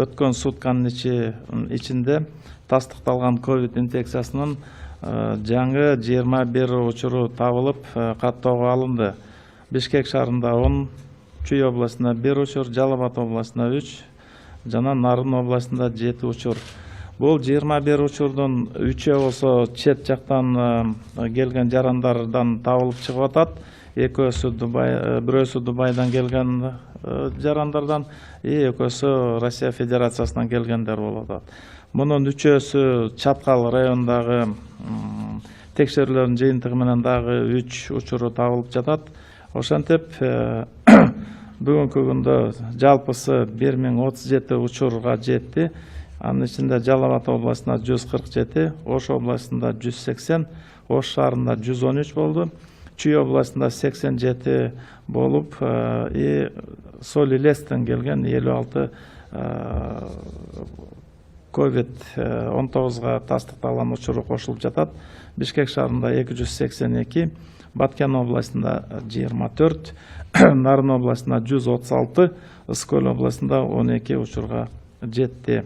өткөн сутканын ичинде тастыкталган ковид инфекциясынын жаңы 21 учуру табылып каттоого алынды. Бишкек шаарында 10, Чүй областында 1 учур, Жалал Абад областында 3 жана Нарын областында 7 учур. Бул 21 учурдун 3-өө болсо чет жактан келген жарандардан табылып чыгып атат. Бирөөсү Дубайдан келген жарандардан, экөөсү Россия Федерациясынан келгендер болуп атат. Мунун 3-өсү Чаткал районундагы текшерүүлөрдүн жыйынтыгы менен дагы 3 учуру табылып жатат. Ошентип бүгүнкү күндө жалпысы 1037 учурга жетти. Анын ичинде Жалал Абад областында 147, Ош областында 180, Ош шаарында 113 болду. Чүй областында 87 болуп, Соль Илестен келген 56 COVID-19 тастыкталган учуру кошулуп жатат. Бишкек шаарында 282, Баткен областында 24, Нарын областында 136, Ыскөл областында 12 учурга жетти.